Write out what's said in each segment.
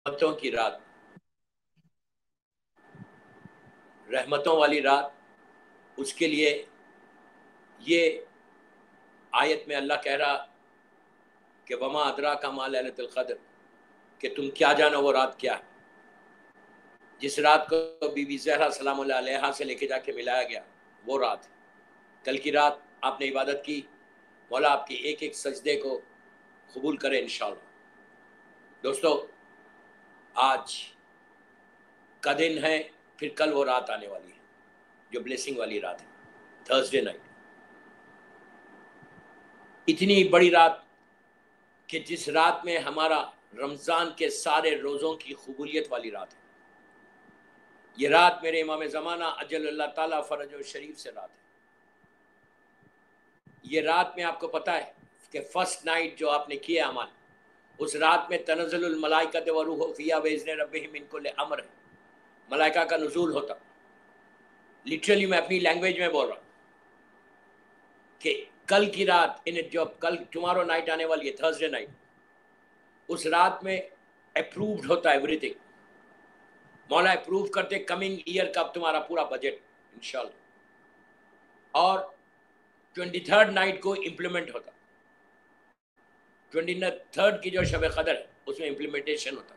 رحمتوں کی رات، رحمتوں والی رات، اس کے لیے یہ آیت میں اللہ کہہ رہا کہ وما ادراک ما لیلۃ القدر، کہ تم کیا جانو وہ رات کیا ہے. جس رات کو بی بی زہرا سلام اللہ علیہا سے لے کے جا کے ملایا گیا وہ رات. کل کی رات آپ نے عبادت کی، مولا آپ کی ایک ایک سجدے کو قبول کرے انشاءاللہ. دوستو آج کا دن ہے، پھر کل وہ رات آنے والی ہے جو بلیسنگ والی رات ہے، تھرسڈے نائٹ. اتنی بڑی رات کہ جس رات میں ہمارا رمضان کے سارے روزوں کی قبولیت والی رات ہے. یہ رات میرے امام زمانہ اجل اللہ تعالیٰ فرج و شریف سے رات ہے. یہ رات میں آپ کو پتہ ہے کہ فرسٹ نائٹ جو آپ نے کیا عمل، اس رات میں تنزل الملائکۃ والروح فیہا باذن ربہم من کل امر ہے. ملائکہ کا نزول ہوتا. لٹرلی میں اپنی لینگویج میں بول رہا ہوں کہ کل کی رات جو کل ٹمارو نائٹ آنے والی ہے، تھرسڈے نائٹ، اس رات میں اپرووڈ ہوتا ہے ایوری تھنگ. مولا اپروو کرتے کمنگ ایئر کا تمہارا پورا بجٹ انشاءاللہ. اور 23rd نائٹ کو امپلیمنٹ ہوتا. 23rd کی جو شب قدر ہے اس میں امپلیمنٹیشن ہوتا.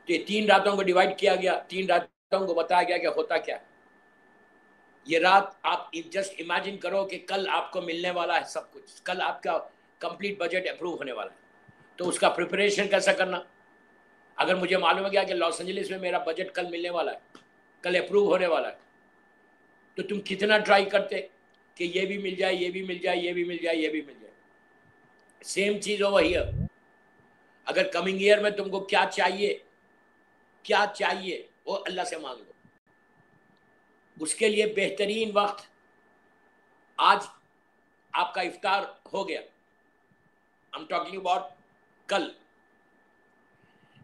تو یہ 3 راتوں کو ڈیوائڈ کیا گیا، 3 راتوں کو بتایا گیا کہ ہوتا کیا ہے. یہ رات آپ جسٹ امیجن کرو کہ کل آپ کو ملنے والا ہے سب کچھ، کل آپ کا کمپلیٹ بجٹ اپروو ہونے والا ہے. تو اس کا پریپریشن کیسا کرنا؟ اگر مجھے معلوم ہو گیا کہ لاس اینجلس میں میرا بجٹ کل ملنے والا ہے، کل اپروو ہونے والا ہے، تو تم کتنا ٹرائی کرتے کہ یہ بھی مل جائے، یہ بھی مل جائے، یہ بھی مل جائے، یہ بھی مل جائے. سیم چیز ہو وہی ہے. اگر کمنگ ایئر میں تم کو کیا چاہیے وہ اللہ سے مانگ لو. اس کے لیے بہترین وقت آج آپ کا افطار ہو گیا. I'm talking about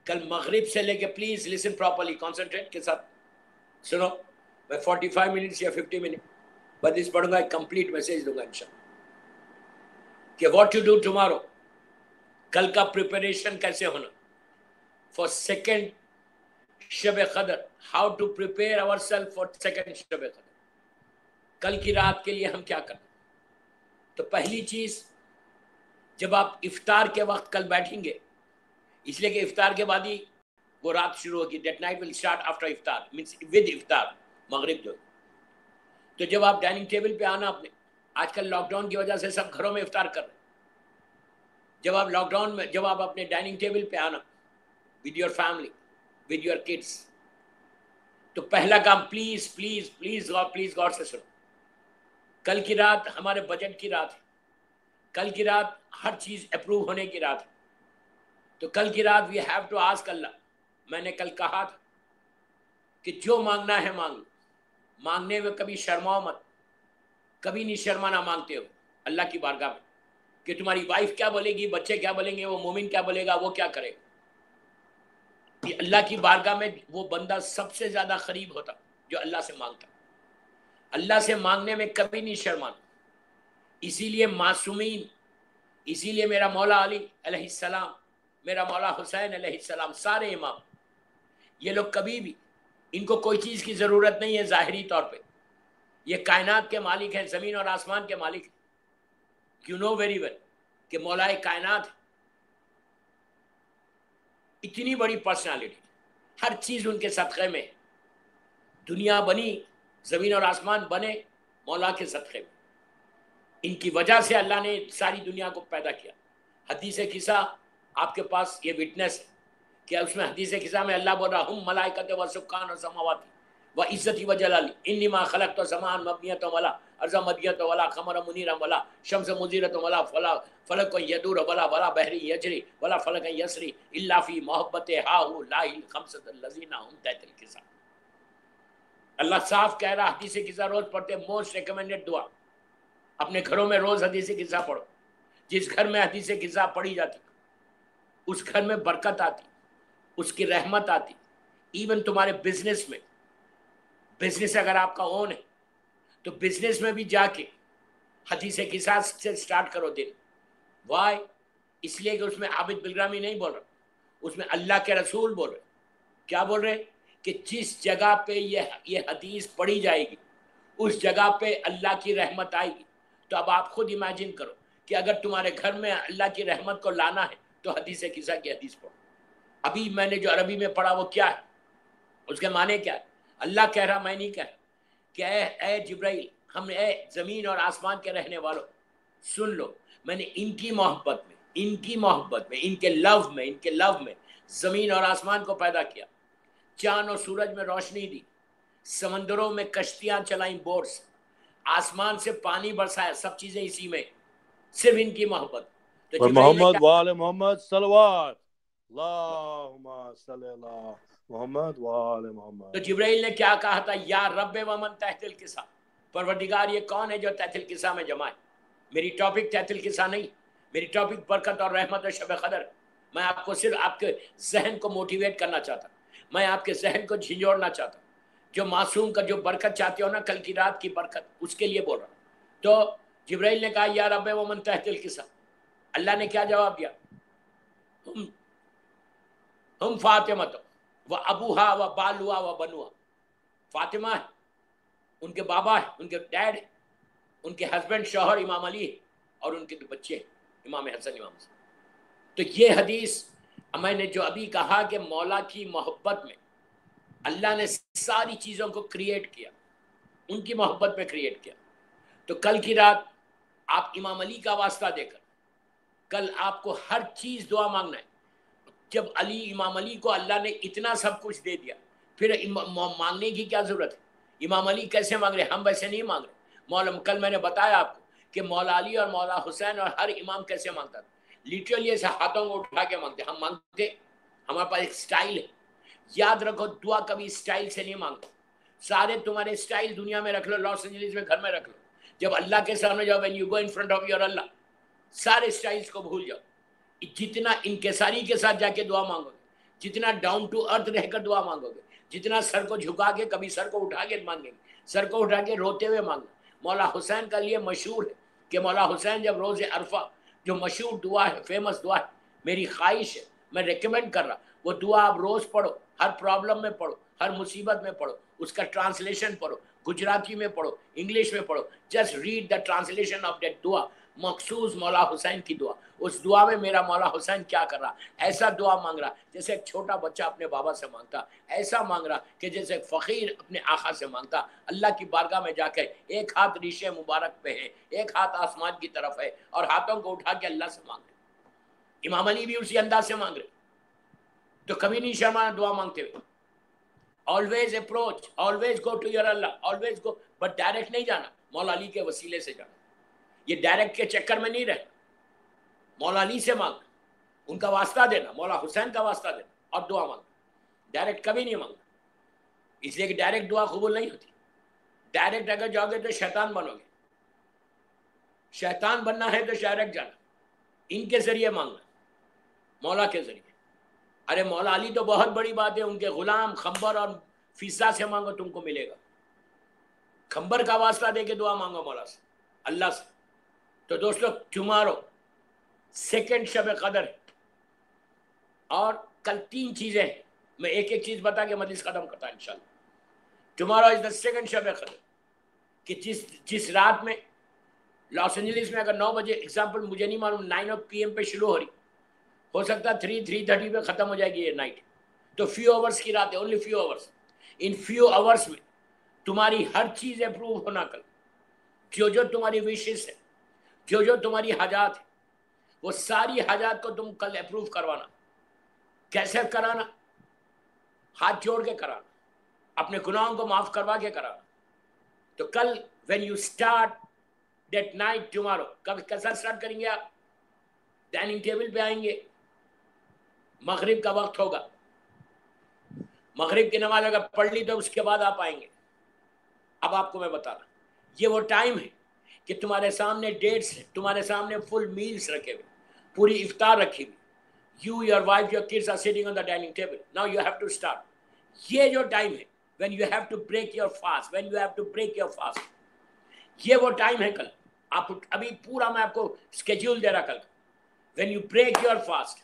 کل مغرب سے لے کے پلیز لسن پراپرلی، کانسنٹریٹ کے ساتھ سنو. میں 45 منٹس یا 50 منٹ بدیس پڑھوں گا، ایک کمپلیٹ میسیج دوں گا انشاءاللہ کہ واٹ ٹو ڈو ٹمارو. کل کا پریپریشن کیسے ہونا for second Shab Qadr, how to prepare ourself for second Shab Qadr. کل کی رات کے لیے ہم کیا کریں؟ تو پہلی چیز، جب آپ افطار کے وقت کل بیٹھیں گے، اس لیے کہ افطار کے بعد ہی وہ رات شروع ہوگی. That night will start after افطار، مینس ود افطار مغرب جو. تو جب آپ ڈائننگ ٹیبل پہ آنا، اپنے آج کل لاک ڈاؤن کی وجہ سے سب گھروں میں افطار کر رہے ہیں. جب آپ لاک ڈاؤن میں، جب آپ اپنے ڈائننگ ٹیبل پہ آنا with your family, with your kids, تو پہلا کام پلیز پلیز پلیز پلیز غور سے سنو. کل کی رات ہمارے بجٹ کی رات ہے. کل کی رات ہر چیز اپروو ہونے کی رات ہے. تو کل کی رات وی ہیو ٹو آسک اللہ. میں نے کل کہا تھا کہ جو مانگنا ہے مانگ لو. مانگنے میں کبھی شرماؤ مت، کبھی نہیں شرمانا مانگتے ہو اللہ کی بارگاہ میں کہ تمہاری وائف کیا بولے گی، بچے کیا بولیں گے، وہ مومن کیا بولے گا، وہ کیا کرے گا. کہ اللہ کی بارگاہ میں وہ بندہ سب سے زیادہ قریب ہوتا جو اللہ سے مانگتا. اللہ سے مانگنے میں کبھی نہیں شرمانا. اسی لیے معصومین، اسی لیے میرا مولا علی علیہ السلام، میرا مولا حسین علیہ السلام، سارے امام، یہ لوگ کبھی بھی، ان کو کوئی چیز کی ضرورت نہیں ہے ظاہری طور پہ. یہ کائنات کے مالک ہیں، زمین اور آسمان کے مالک ہیں. یو نو ویری ویل کہ مولا کائنات اتنی بڑی پرسنالٹی، ہر چیز ان کے صدقے میں. دنیا بنی، زمین اور آسمان بنے مولا کے صدقے میں. ان کی وجہ سے اللہ نے ساری دنیا کو پیدا کیا. حدیث قصہ آپ کے پاس یہ وٹنس ہے کہ اس میں حدیث قصہ میں اللہ بول رہا ہم ملائکۃ و سکان و سماوات و عزتی و جلالی انما خلقت سمان مبنیۃ ولا ارض مدیۃ ولا قمر منیر ولا شمس مزیرۃ ولا فلک یدور ولا بحر یجری ولا فلک یسری الا فی محبت ہاؤ لا الخمسۃ الذین هم تحت القصہ. اللہ صاف کہہ رہا حدیث قصہ روز پڑھتے، موسٹ ریکمینڈڈ دعا. اپنے گھروں میں روز حدیث قصہ پڑھو. جس گھر میں حدیث قصہ پڑھی جاتی اس گھر میں برکت آتی، اس کی رحمت آتی. ایون تمہارے بزنس میں، بزنس اگر آپ کا اون ہے تو بزنس میں بھی جا کے حدیث قصہ سے سٹارٹ کرو دن. وائی؟ اس لیے کہ اس میں عابد بلرامی نہیں بول رہا، اس میں اللہ کے رسول بول رہے کیا بول رہے کہ جس جگہ پہ یہ حدیث پڑھی جائے گی اس جگہ پہ اللہ کی رحمت آئے گی. تو اب آپ خود امیجن کرو کہ اگر تمہارے گھر میں اللہ کی رحمت کو لانا ہے تو حدیث کسا کی حدیث پڑھو. ابھی میں نے جو عربی میں پڑھا وہ کیا ہے, اس کے معنی کیا ہے؟ اللہ کہہ رہا, میں نہیں کہہ رہا کہ اے جبرائیل, اے زمین اور آسمان کے رہنے والوں سن لو, میں نے ان کی محبت میں ان کے لو میں زمین اور آسمان کو پیدا کیا, چاند اور سورج میں روشنی دی, سمندروں میں کشتیاں چلائیں بوٹس, آسمان سے پانی برسایا, سب چیزیں اسی میں, صرف ان کی محبت. تو اور جبرائیل نے محمد وآل محمد صلوات اللہم صلی اللہ محمد وآل محمد. تو جبرائیل نے کیا کہا تھا, یا رب ومن تحت القصہ, پروردگار یہ کون ہے جو تحت القصہ میں جمع ہے. میری ٹاپک تحت القصہ نہیں, میری ٹاپک برکت اور رحمت اور شب قدر. میں آپ کو صرف آپ کے ذہن کو موٹیویٹ کرنا چاہتا, میں آپ کے ذہن کو جھنجھوڑنا چاہتا, جو معصوم کا جو برکت چاہتے ہو نا, کل کی رات کی برکت, اس کے لیے بول رہا ہوں. تو جبرائیل نے کہا یا رب ومن تحت القصہ. اللہ نے کیا جواب دیا, ہم فاطمہ و ابوہا و بالوا و بنوا. فاطمہ ہے, ان کے بابا ہے, ان کے ڈیڈ ہے, ان کے ہسبینڈ شوہر امام علی ہے, اور ان کے دو بچے ہیں امام حسن امام حسن. تو یہ حدیث میں نے جو ابھی کہا کہ مولا کی محبت میں اللہ نے ساری چیزوں کو کریٹ کیا, ان کی محبت میں کریٹ کیا. تو کل کی رات آپ امام علی کا واسطہ دے کر کل آپ کو ہر چیز دعا مانگنا ہے. جب امام علی کو اللہ نے اتنا سب کچھ دے دیا, پھر مانگنے کی کیا ضرورت ہے؟ امام علی کیسے مانگ رہے, ہم ویسے نہیں مانگ رہے. کل میں نے بتایا آپ کو کہ مولا علی اور مولا حسین اور ہر امام کیسے مانگتا تھا, لٹرلی ایسے ہاتھوں کو اٹھا کے مانگتے. ہم مانگتے, ہمارے پاس ایک سٹائل ہے. یاد رکھو, دعا کبھی سٹائل سے نہیں مانگتا. سارے تمہارے سٹائل دنیا میں رکھ لو, لاس اینجلس میں گھر میں رکھ لو. جب اللہ کے سامنے جاؤ, when you go in front of your اللہ, سارے سٹائلز کو بھول جاؤ. جتنا انکساری کے ساتھ جا کے دعا مانگو گے, جتنا ڈاؤن ٹو ارتھ رہ کر دعا مانگو گے, جتنا سر کو جھکا کے, کبھی سر کو اٹھا کے مانگیں گے, سر کو اٹھا کے روتے ہوئے مانگنا. مولا حسین کا لیے مشہور ہے کہ مولا حسین جب روز عرفہ, جو مشہور دعا ہے, فیمس دعا ہے, میری خواہش ہے, میں ریکمینڈ کر رہا, وہ دعا آپ روز پڑھو, ہر پرابلم میں پڑھو, ہر مصیبت میں پڑھو, اس کا ٹرانسلیشن پڑھو, گجراتی میں پڑھو, انگلش میں پڑھو, just read the translation of that دعا, مخصوص مولا حسین کی دعا. اس دعا میں میرا مولا حسین کیا کر رہا, ایسا دعا مانگ رہا جیسے ایک چھوٹا بچہ اپنے بابا سے مانگتا, ایسا مانگ رہا کہ جیسے ایک فقیر اپنے آقا سے مانگتا. اللہ کی بارگاہ میں جا کے ایک ہاتھ ریشے مبارک پہ ہے, ایک ہاتھ آسمان کی طرف ہے, اور ہاتھوں کو اٹھا کے اللہ سے مانگ رہے. امام علی بھی اسی انداز سے مانگ رہے. تو کبھی نہیں شرمانا دعا مانگتے ہوئے. always approach, always go to your Allah, always go, but direct نہیں جانا, مولا علی کے وسیلے سے جانا. یہ ڈائریکٹ کے چکر میں نہیں رہنا, مولا علی سے مانگنا, ان کا واسطہ دینا, مولا حسین کا واسطہ دینا, اور دعا مانگنا. ڈائریکٹ کبھی نہیں مانگنا, اس لیے کہ ڈائریکٹ دعا قبول نہیں ہوتی. ڈائریکٹ اگر جاؤ گے تو شیطان بنو گے. شیطان بننا ہے تو ڈائریکٹ جانا, ان کے ذریعے مانگنا, مولا کے ذریعے. ارے مولا علی تو بہت بڑی بات ہے, ان کے غلام خمبر اور فیصا سے مانگو, تم کو ملے گا. خمبر کا واسطہ دے کے دعا مانگو مولا سے, اللہ سے. تو دوستو, ٹمارو سیکنڈ شب قدر ہے, اور کل 3 چیزیں ہیں. میں ایک ایک چیز بتا کے مجلس ختم کرتا ہوں انشاءاللہ. Tomorrow is the second Shab قدر, کہ جس رات میں لاس اینجلس میں اگر 9 بجے ایگزامپل, مجھے نہیں معلوم 9 PM پہ شروع ہو رہی, ہو سکتا 3:30 پہ ختم ہو جائے گی یہ نائٹ. تو فیو آورس کی رات ہے, only few hours. In few hours میں تمہاری ہر چیز اپروو ہونا. کل جو تمہاری وشز ہے, جو تمہاری حاجات ہے, وہ ساری حاجات کو تم کل اپروو کروانا. کیسے کرانا؟ ہاتھ جوڑ کے کرانا, اپنے گناہوں کو معاف کروا کے کرانا. تو کل when you start that night tomorrow, کب کیسا سٹارٹ کریں گے آپ؟ ڈائننگ ٹیبل پہ آئیں گے, مغرب کا وقت ہوگا, مغرب کی نماز اگر پڑھ لی تو اس کے بعد آپ آئیں گے. اب آپ کو میں بتا رہا, یہ وہ ٹائم ہے کہ تمہارے سامنے ڈیٹس ہیں, تمہارے سامنے فل میلز رکھے ہوئے, پوری افطار رکھی ہوئی. You, your wife, your kids are sitting on the dining table. Now you have to start. یہ جو ٹائم ہے when you have to break your fast, when you have to break your fast, یہ وہ time ہے کل. آپ ابھی پورا میں آپ کو اسکیڈول دے رہا کل. when you break your fast,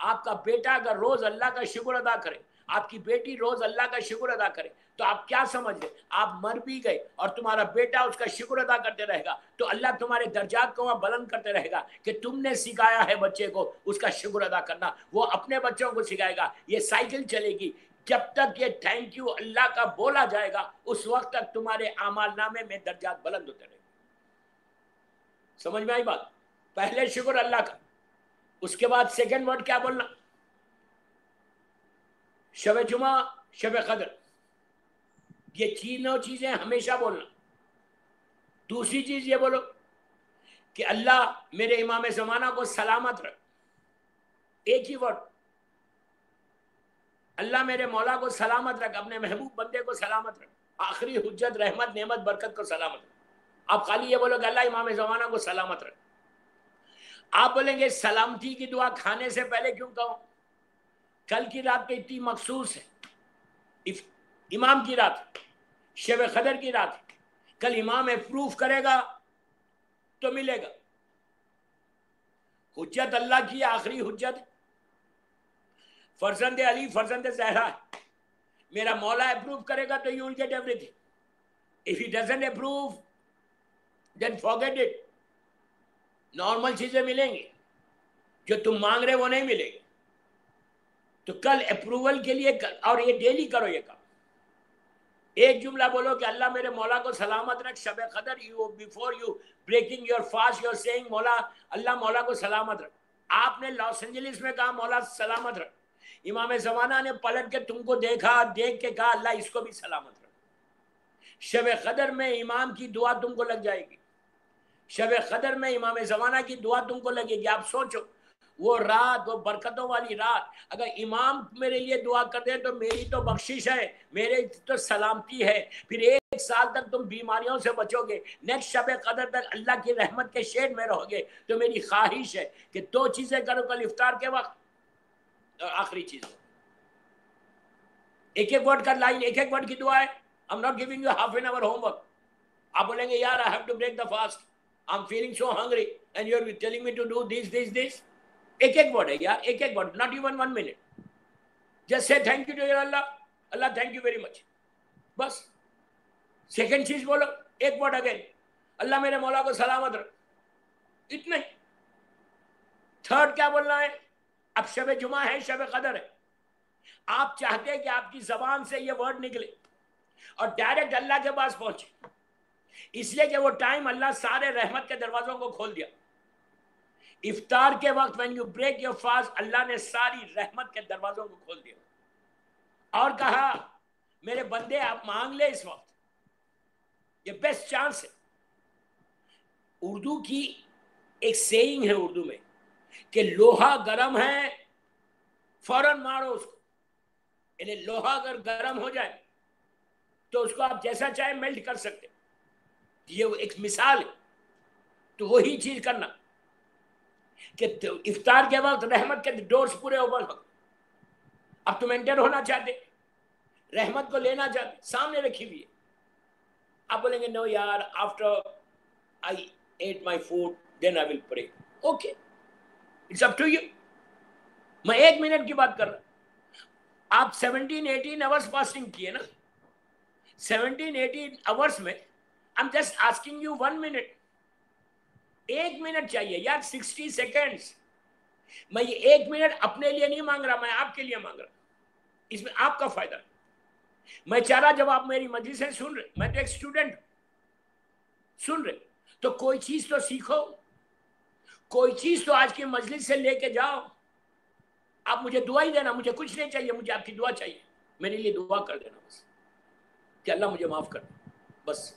آپ کا بیٹا اگر روز اللہ کا شکر ادا کرے, آپ کی بیٹی روز اللہ کا شکر ادا کرے, تو آپ کیا سمجھ لیں, آپ مر بھی گئے اور تمہارا بیٹا اس کا شکر ادا کرتے رہے گا, تو اللہ تمہارے درجات کو وہاں بلند کرتے رہے گا کہ تم نے سکھایا ہے بچے کو اس کا شکر ادا کرنا, وہ اپنے بچوں کو سکھائے گا. یہ سائیکل چلے گی جب تک یہ تھینک یو اللہ کا بولا جائے گا, اس وقت تک تمہارے اعمال نامے میں درجات بلند ہوتے رہے گا. سمجھ میں آئی بات؟ پہلے شکر اللہ کا, اس کے بعد سیکنڈ ورڈ کیا بولنا, شب جمعہ, شب قدر, یہ تینوں چیزیں ہمیشہ بولنا. دوسری چیز یہ بولو کہ اللہ میرے امام زمانہ کو سلامت رکھ, ایک ہی ورڈ, اللہ میرے مولا کو سلامت رکھ, اپنے محبوب بندے کو سلامت رکھ, آخری حجت رحمت نعمت برکت کو سلامت رکھ. آپ خالی یہ بولو کہ اللہ امام زمانہ کو سلامت رکھ. آپ بولیں گے سلامتی کی دعا کھانے سے پہلے کیوں کہوں؟ کل کی رات تو اتنی مخصوص ہے, امام کی رات, شب قدر کی رات, کل امام اپروف کرے گا تو ملے گا. حجت اللہ کی آخری حجت, فرزند علی فرزند زہرا ہے, میرا مولا اپروو کرے گا تو you will get everything. If he doesn't approve then forget it. Normal چیزیں ملیں گی, جو تم مانگ رہے وہ نہیں ملے گی. تو کل اپروول کے لیے, اور یہ ڈیلی کرو یہ کام, ایک جملہ بولو کہ اللہ میرے مولا کو سلامت رکھ Shab Qadr. You before you breaking your fast you are seeing مولا, اللہ مولا کو سلامت رکھ. آپ نے لاس اینجلس میں کہا مولا سلامت رکھ, امام زمانہ نے پلٹ کے تم کو دیکھا, دیکھ کے کہا اللہ اس کو بھی سلامت رکھ. شب قدر میں امام کی دعا تم کو لگ جائے گی, شب قدر میں امام زمانہ کی دعا تم کو لگے گی. آپ سوچو وہ رات, وہ برکتوں والی رات, اگر امام میرے لیے دعا کر دے تو میری تو بخشش ہے, میرے تو سلامتی ہے. پھر ایک سال تک تم بیماریوں سے بچو گے, نیکسٹ شب قدر تک اللہ کی رحمت کے شیڈ میں رہو گے. تو میری خواہش ہے کہ دو چیزیں کرو کل افطار کے وقت, اور آخری چیز ایک ایک ورڈ کا لائن, ایک ایک ورڈ کی دعا ہے. I'm not giving you half an hour homework. آپ بولیں گے یار I have to break the fast, I'm feeling so hungry and you're telling me to do this. ایک ایک ورڈ ہے یار, ایک ایک word, not even 1 minute. Just say thank you to your Allah, Allah thank you very much, بس. Second چیز بولو, ایک ورڈ اگین, اللہ میرے مولا کو سلامت رکھ, اتنا ہی. تھرڈ کیا بولنا ہے, اب شب جمعہ ہے, شب قدر ہے, آپ چاہتے ہیں کہ آپ کی زبان سے یہ ورڈ نکلے اور ڈائریکٹ اللہ کے پاس پہنچے, اس لیے کہ وہ ٹائم اللہ سارے رحمت کے دروازوں کو کھول دیا. افطار کے وقت when you break your fast, اللہ نے ساری رحمت کے دروازوں کو کھول دیا اور کہا میرے بندے آپ مانگ لے اس وقت, یہ بیسٹ چانس ہے. اردو کی ایک سیئنگ ہے اردو میں کہ لوہا گرم ہے فوراً مارو اس کو, یعنی لوہا اگر گرم ہو جائے تو اس کو آپ جیسا چاہے میلٹ کر سکتے. یہ ایک مثال ہے. تو وہی چیز کرنا کہ افطار کے وقت رحمت کے ڈورز پورے اوپن ہو. اب تم انٹر ہونا چاہتے, رحمت کو لینا چاہتے, سامنے رکھی ہوئی ہے. آپ بولیں گے نو یار after I eat my food then I will pray. Okay, it's up to you. میں 1 منٹ کی بات کر رہا ہوں. آپ 17-18 آورس فاسٹنگ کیے نا, 17-18 آورس میں I'm just asking you 1 minute. 1 minute چاہیے یار, 60 سیکنڈز. میں یہ 1 منٹ اپنے لیے نہیں مانگ رہا, میں آپ کے لیے مانگ رہا. اس میں آپ کا فائدہ. میں چاہ رہا جب آپ میری مجلسیں سن رہے, میں تو ایک اسٹوڈنٹ سن رہے, تو کوئی چیز تو سیکھو, کوئی چیز تو آج کی مجلس سے لے کے جاؤ. آپ مجھے دعا ہی دینا, مجھے کچھ نہیں چاہیے, مجھے آپ کی دعا چاہیے. میرے لیے دعا کر دینا بس کہ اللہ مجھے معاف کر دے, بس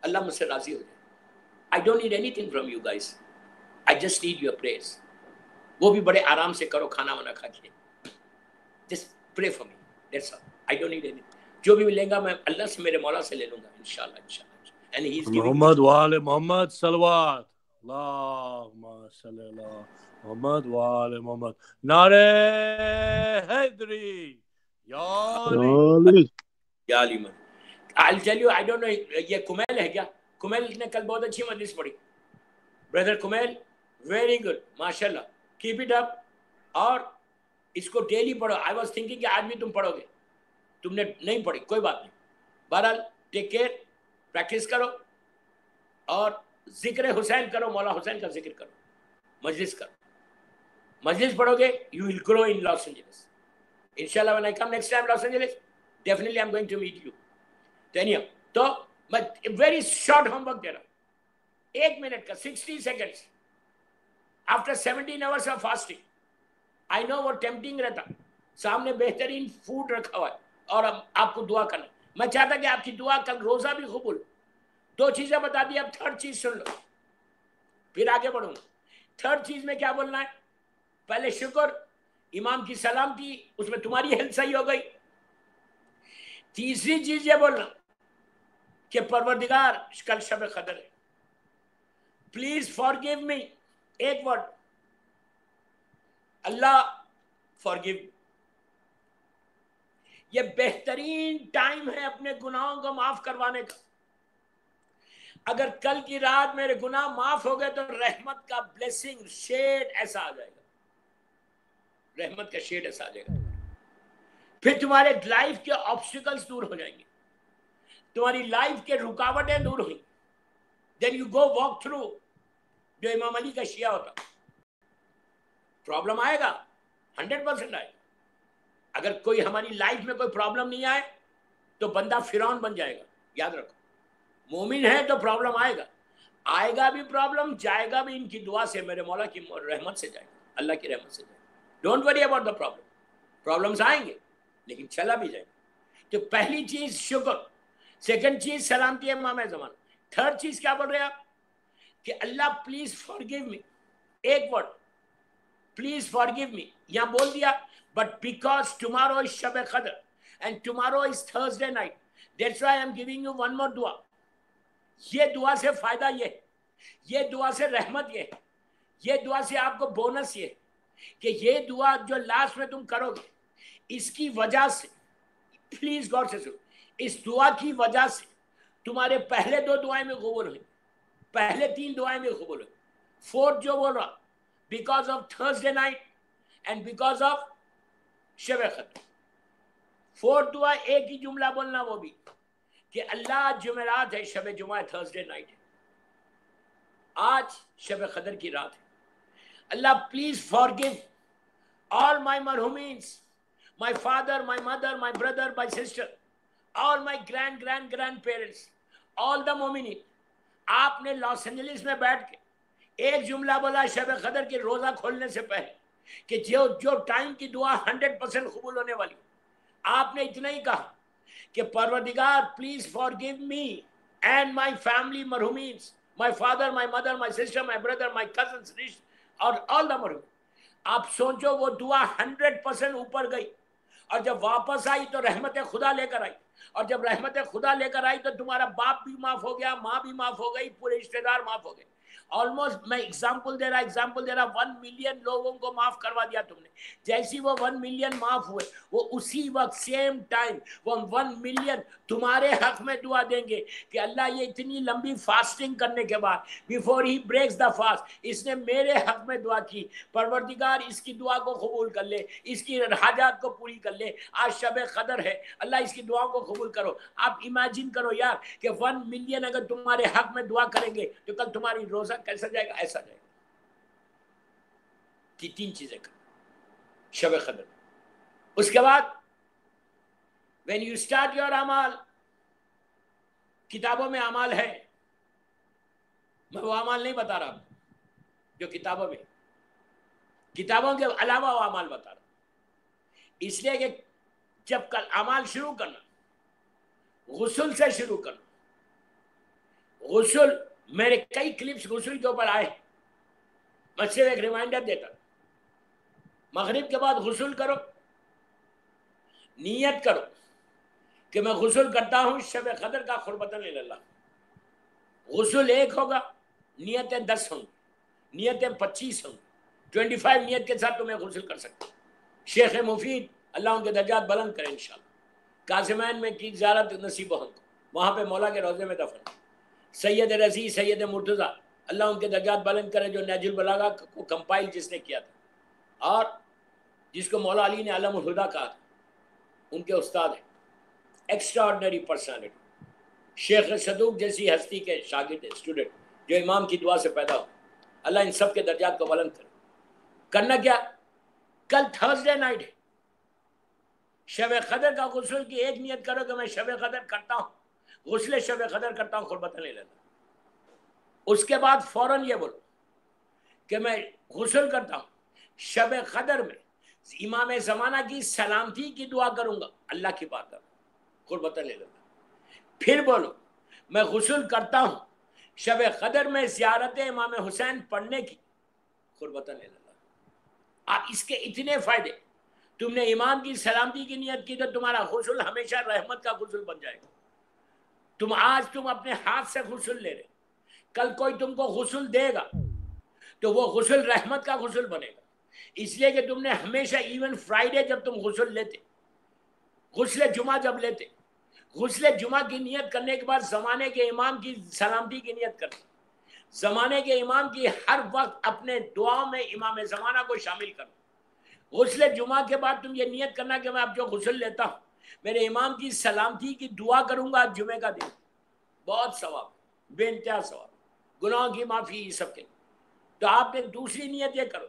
اللہ مجھ سے راضی ہو جائے. I don't need anything from you guys. I just need your prayers. وہ بھی بڑے آرام سے کرو, کھانا وانا کھا کے. Just pray for me. That's all. I don't need anything. جو بھی ملے گا میں اللہ سے, میرے مولا سے لے لوں گا انشاءاللہ. And he is giving محمد وآل محمد صلوات, اللہم صلی اللہ محمد وآل محمد. نعرہ حیدری یا علی یا علی من. I'll tell you, I don't know, یہ کمیل ہے کیا؟ کمیل نے کل بہت اچھی مجلس پڑھی. بردر کمیل, ویری گڈ, ماشاء اللہ, کیپ اٹ اپ. اور اس کو ڈیلی پڑھو. آئی واز تھنکنگ کہ آج بھی تم پڑھو گے, تم نے نہیں پڑھی, کوئی بات نہیں. بہرحال ٹیک کیئر, پریکٹس کرو اور ذکر حسین کرو, مولا حسین کا ذکر کرو, مجلس کرو. مجلس پڑھو گے, you will grow in Los Angeles. Inshallah, when I come next time Los Angeles, definitely I'm going to meet you. تو میں ویری شارٹ ہوم ورک دے رہا ہوں, 1 منٹ کا 60 seconds. After 17 hours of fasting, I know وہ ٹیمپٹنگ رہتا, سامنے بہترین food رکھا ہوا ہے اور آپ کو دعا کرنا. میں چاہتا کہ آپ کی دعا کل روزہ بھی قبول. 2 چیزیں بتا دی, اب 3rd چیز سن لو, پھر آگے بڑھوں گا. 3rd چیز میں کیا بولنا ہے؟ پہلے شکر, امام کی سلامتی, اس میں تمہاری ہیلتھ صحیح ہو گئی. تیسری چیز یہ بولنا کہ پروردگار کل شب قدر ہے, پلیز فارگیو می. ایک ورڈ, اللہ فارگیو. یہ بہترین ٹائم ہے اپنے گناہوں کو معاف کروانے کا. اگر کل کی رات میرے گناہ معاف ہو گئے تو رحمت کا بلیسنگ شیڈ ایسا آ جائے گا, رحمت کا شیڈ ایسا آ جائے گا. پھر تمہارے لائف کے آبسٹیکلز دور ہو جائیں گے, تمہاری لائف کے رکاوٹیں دور ہوئیں. Then you go walk through, جو امام علی کا شیعہ ہوتا. پرابلم آئے گا, 100% آئے گا. اگر کوئی ہماری لائف میں کوئی پرابلم نہیں آئے تو بندہ فرعون بن جائے گا. یاد رکھو, مومن ہے تو پرابلم آئے گا, آئے گا بھی پرابلم, جائے گا بھی ان کی دعا سے, میرے مولا کی رحمت سے جائے گا, اللہ کی رحمت سے جائے گا. Don't worry about the problem. Problems آئیں گے لیکن چلا بھی جائے گا. تو پہلی چیز شکر, 2nd چیز سلامتی امام زمان, 3rd چیز کیا بول رہے آپ کہ اللہ پلیز فارگیو می. ایک ورڈ, پلیز فارگیو می. یہاں بول دیا, بٹ بیکاز ٹمارو از شب قدر and tomorrow is Thursday night, that's why I am giving you one more دعا. یہ دعا سے فائدہ یہ دعا سے رحمت یہ دعا سے آپ کو بونس یہ کہ یہ دعا جو لاسٹ میں تم کرو گے, اس کی وجہ سے, پلیز غور سے سنو, اس دعا کی وجہ سے تمہارے پہلے 2 دعائیں میں قبول ہوئی, پہلے 3 دعائیں میں قبول ہوئی. 4th جو بول رہا, because of Thursday night and because of شب قدر. 4th دعا ایک ہی جملہ بولنا, وہ بھی کہ اللہ جمعرات ہے, شب جمعہ تھرسڈے نائٹ ہے, آج شب قدر کی رات ہے. اللہ please forgive all my marhumins, my father, my mother, my brother, my sister, all my grandparents, all the مومنین. آپ نے لاس اینجلس میں بیٹھ کے ایک جملہ بولا شب قدر کے روزہ کھولنے سے پہلے کہ جو ٹائم کی دعا 100% قبول ہونے والی, آپ نے اتنا ہی کہا کہ پروردگار please forgive me and my family مرحومینس, my father, my mother, my sister, my brother, my cousins, اور all the مرحومین. آپ سوچو وہ دعا 100% اوپر گئی, اور جب واپس آئی تو رحمت خدا لے کر آئی, اور جب رحمت خدا لے کر آئی تو تمہارا باپ بھی معاف ہو گیا, ماں بھی معاف ہو گئی, پورے رشتے دار معاف ہو گئے. آلموسٹ میں ایگزامپل دے رہا 1 ملین لوگوں کو معاف کروا دیا تم نے. جیسی وہ 1 ملین معاف ہوئے, وہ اسی وقت سیم ٹائم وہ 1 ملین تمہارے حق میں دعا دیں گے کہ اللہ یہ اتنی لمبی فاسٹنگ کرنے کے بعد before he breaks the fast اس نے میرے حق میں دعا کی, پروردگار اس کی دعا کو قبول کر لے, اس کی حاجات کو پوری کر لے. آج شب قدر ہے, اللہ اس کی دعاؤں کو قبول کرو. آپ امیجن کرو یار کہ 1 ملین اگر تمہارے حق میں دعا کریں گے تو کل تمہاری روزہ کیسا جائے گا, ایسا جائے گا. کہ 3 چیزیں کرو شب قدر. اس کے بعد when you start your اعمال, کتابوں میں اعمال ہے, میں وہ اعمال نہیں بتا رہا جو کتابوں میں, کتابوں کے علاوہ وہ اعمال بتا رہا, اس لیے کہ جب کل اعمال شروع کرنا غسل سے شروع کرنا. غسل, میرے کئی کلپس غسل کے اوپر آئے, میں صرف ایک ریمائنڈر دیتا ہوں, مغرب کے بعد غسل کرو, نیت کرو کہ میں غسل کرتا ہوں شب قدر کا قربتاً اللہ. غسل ایک ہوگا, نیتیں 10 ہوں گی, نیتیں 25 ہوں گی, 25 نیت کے ساتھ تمہیں غسل کر سکتے. شیخ مفید اللہ ان کے درجات بلند کریں انشاءاللہ, کاظمین میں کی زیارت نصیب ہوں, وہاں پہ مولا کے روضے میں دفن. سید رضی, سید مرتضیٰ اللہ ان کے درجات بلند کریں, جو نہج البلاغہ کو کمپائل جس نے کیا تھا, اور جس کو مولا علی نے علم الہدا کہا تھا، ان کے استاد ہیں، ایکسٹرا آرڈنری پرسنالٹی، شیخ صدوق جیسی ہستی کے شاگرد اسٹوڈنٹ جو امام کی دعا سے پیدا ہو. اللہ ان سب کے درجات کو بلند کرے. کرنا کیا؟ کل تھرسڈے نائٹ ہے، شب قدر کا غسل کی ایک نیت کرو کہ میں شب قدر کرتا ہوں، غسل شب قدر کرتا ہوں، قربت لے لیتا. اس کے بعد فوراً یہ بولو کہ میں غسل کرتا ہوں، شب قدر میں امام زمانہ کی سلامتی کی دعا کروں گا اللہ کی بات ہے، قربت لے لیتا. پھر بولو میں غسل کرتا ہوں شب قدر میں زیارت امام حسین پڑھنے کی، قربت لے لیتا. آپ اس کے اتنے فائدے، تم نے امام کی سلامتی کی نیت کی تو تمہارا غسل ہمیشہ رحمت کا غسل بن جائے گا. تم اپنے ہاتھ سے غسل لے رہے، کل کوئی تم کو غسل دے گا تو وہ غسل رحمت کا غسل بنے گا. اس لیے کہ تم نے ہمیشہ ایون فرائیڈے جب تم غسل لیتے، غسل جمعہ جب لیتے، غسل جمعہ کی نیت کرنے کے بعد زمانے کے امام کی سلامتی کی نیت کرتے، زمانے کے امام کی ہر وقت اپنے دعا میں امام زمانہ کو شامل کرو. غسل جمعہ کے بعد تم یہ نیت کرنا کہ میں اب جو غسل لیتا ہوں میرے امام کی سلامتی کی دعا کروں گا جمعے کا دن. بہت ثواب، بے انتہا ثواب، گناہوں کی معافی، یہ سب کے. تو آپ نے دوسری نیت یہ کرو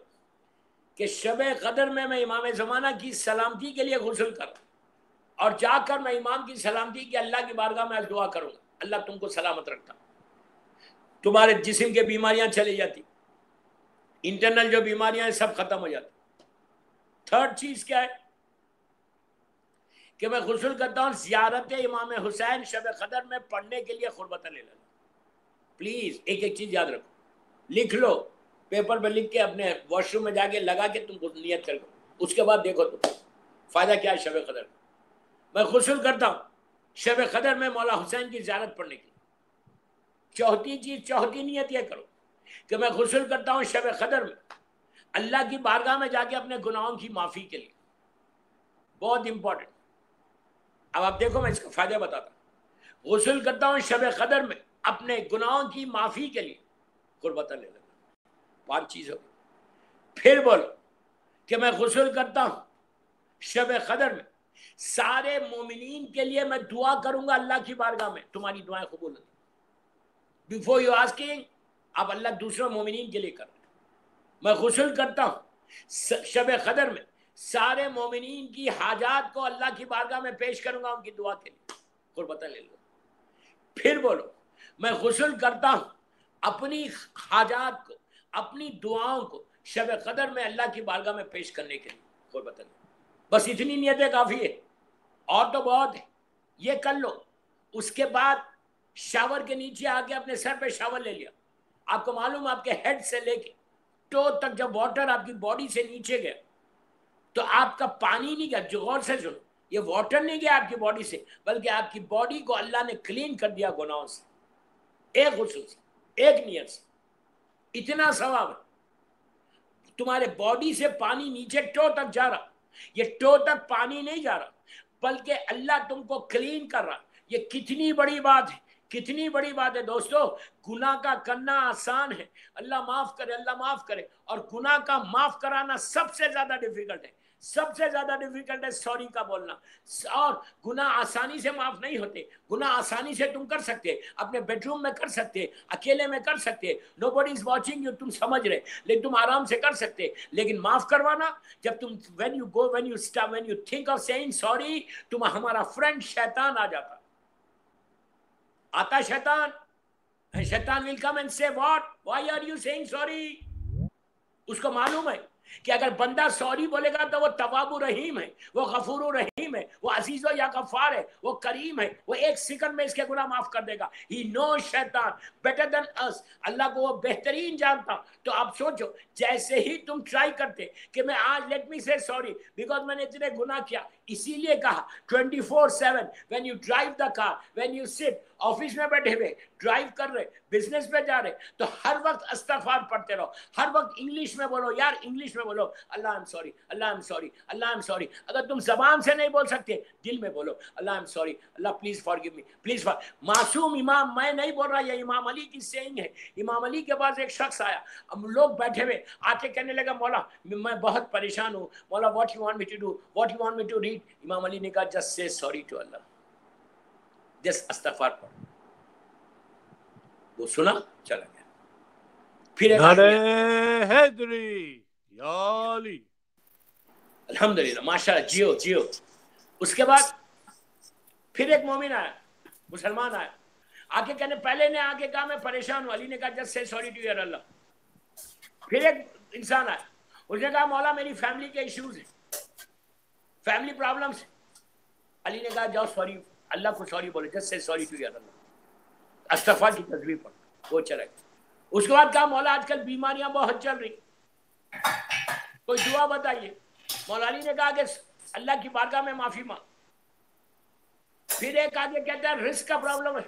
کہ شب قدر میں امام زمانہ کی سلامتی کے لیے غسل کروں اور جا کر میں امام کی سلامتی کی اللہ کی بارگاہ میں دعا کروں گا اللہ تم کو سلامت رکھتا، تمہارے جسم کے بیماریاں چلی جاتی، انٹرنل جو بیماریاں ہیں سب ختم ہو جاتی. تھرڈ چیز کیا ہے کہ میں غسل کرتا ہوں زیارت امام حسین شب قدر میں پڑھنے کے لیے قربت لے لینا. پلیز ایک ایک چیز یاد رکھو، لکھ لو، پیپر پہ لکھ کے اپنے واش روم میں جا کے لگا کے تم نیت کر لو. اس کے بعد دیکھو تم فائدہ کیا ہے شب قدر. میں غسل کرتا ہوں شب قدر میں مولا حسین کی زیارت پڑھنے کی. چوتھی نیت یہ کرو کہ میں غسل کرتا ہوں شب قدر میں اللہ کی بارگاہ میں جا کے اپنے گناہوں کی معافی کے لیے. بہت امپورٹنٹ. اب آپ دیکھو میں اس کا فائدہ بتاتا ہوں. غسل کرتا ہوں شب قدر میں اپنے گناہوں کی معافی کے لیے، قربت لے لیتا. 5 چیز ہو. پھر بولو کہ میں غسل کرتا ہوں شب قدر میں سارے مومنین کے لیے میں دعا کروں گا اللہ کی بارگاہ میں، تمہاری دعائیں قبول ہوتی. بیفور یو آسکنگ اب اللہ دوسرے مومنین کے لیے کر. میں غسل کرتا ہوں شب قدر میں سارے مومنین کی حاجات کو اللہ کی بارگاہ میں پیش کروں گا ان کی دعا کے لیے، قربت لے لو. پھر بولو میں غسل کرتا ہوں اپنی حاجات کو، اپنی دعاؤں کو شب قدر میں اللہ کی بارگاہ میں پیش کرنے کے لیے، قربت لے. بس اتنی نیتیں کافی ہے، اور تو بہت ہے، یہ کر لو. اس کے بعد شاور کے نیچے آ کے اپنے سر پہ شاور لے لیا. آپ کو معلوم آپ کے ہیڈ سے لے کے ٹو تک جب واٹر آپ کی باڈی سے نیچے گیا تو آپ کا پانی نہیں گیا. جو غور سے سنو، یہ واٹر نہیں گیا آپ کی باڈی سے، بلکہ آپ کی باڈی کو اللہ نے کلین کر دیا گناہوں سے، ایک غسل سے، ایک نیت سے. اتنا ثواب ہے. تمہارے باڈی سے پانی نیچے ٹو تک جا رہا، یہ ٹو تک پانی نہیں جا رہا بلکہ اللہ تم کو کلین کر رہا. یہ کتنی بڑی بات ہے، کتنی بڑی بات ہے دوستو. گناہ کا کرنا آسان ہے، اللہ معاف کرے، اللہ معاف کرے، اور گناہ کا معاف کرانا سب سے زیادہ ڈیفیکلٹ ہے. سب سے زیادہ ڈیفیکلٹ ہے سوری کا بولنا. اور گناہ آسانی سے معاف نہیں ہوتے. گناہ آسانی سے تم کر سکتے، اپنے بیڈ روم میں کر سکتے، اکیلے میں کر سکتے، نو بڈی از واچنگ یو، تم سمجھ رہے، لیکن تم آرام سے کر سکتے. لیکن معاف کروانا، جب تم when you think of saying sorry، تم ہمارا فرینڈ شیطان آ جاتا، آتا شیطان. شیطان will come and say what? Why are you saying sorry؟ اس کو معلوم ہے کہ اگر بندہ سوری بولے گا تو وہ تواب رحیم ہے، وہ غفور رحیم ہے، وہ عزیز و یا غفار ہے، وہ کریم ہے، وہ ایک سیکنڈ میں اس کے گناہ معاف کر دے گا. ہی knows شیطان better than us، اللہ کو وہ بہترین جانتا. تو آپ سوچو جیسے ہی تم ٹرائی کرتے کہ میں آج لیٹ می سے سوری بیکاز میں نے اتنے گناہ کیا، اسی لیے کہا 24/7 when you drive the car، when you sit office میں بیٹھے ہوئے، ڈرائیو کر رہے، بزنس پہ جا رہے، تو ہر وقت استغفار پڑھتے رہو. ہر وقت انگلش میں بولو، یار انگلش میں بولو، اللہ ایم سوری، اللہ ایم سوری، اللہ ایم سوری. اگر تم زبان سے نہیں بول سکتے دل میں بولو اللہ آئی ایم سوری, اللہ پلیز فارگیو می, پلیز معصوم امام, میں نہیں بول رہا, یہ امام علی کی سینگ ہے. امام علی کے پاس ایک شخص آیا, ہم لوگ بیٹھے ہوئے, آ کے کہنے لگا مولا میں بہت پریشان ہوں, مولا what you want me to do, what you want me to read. Imam Ali نے کہا just say sorry to Allah, just استغفار پڑھو. وہ سنا, چلا گیا. پھر ایک نعرہ آدمی, حیدری یا علی. الحمدللہ ماشاءاللہ, جیو جیو. اس کے بعد پھر ایک مومن آیا, مسلمان آیا, آ کے کہنے, پہلے نے آ کے کہا میں پریشان ہوں, علی نے کہا just say sorry to your اللہ. پھر ایک انسان آیا, اس نے کہا مولا میری فیملی کے ایشوز ہیں, فیملی پرابلمس ہیں. علی نے کہا جاؤ سوری, اللہ کو سوری بولے, just say sorry to your اللہ, استغفار کی تسبیح پڑھ. وہ چلا گیا. اس کے بعد کہا مولا آج کل بیماریاں بہت چل رہی, کوئی دعا بتائیے. مولا علی نے کہا کہ اللہ کی بارگاہ میں معافی مانگ. پھر ایک آگے کہتا ہے رزق کا پرابلم ہے,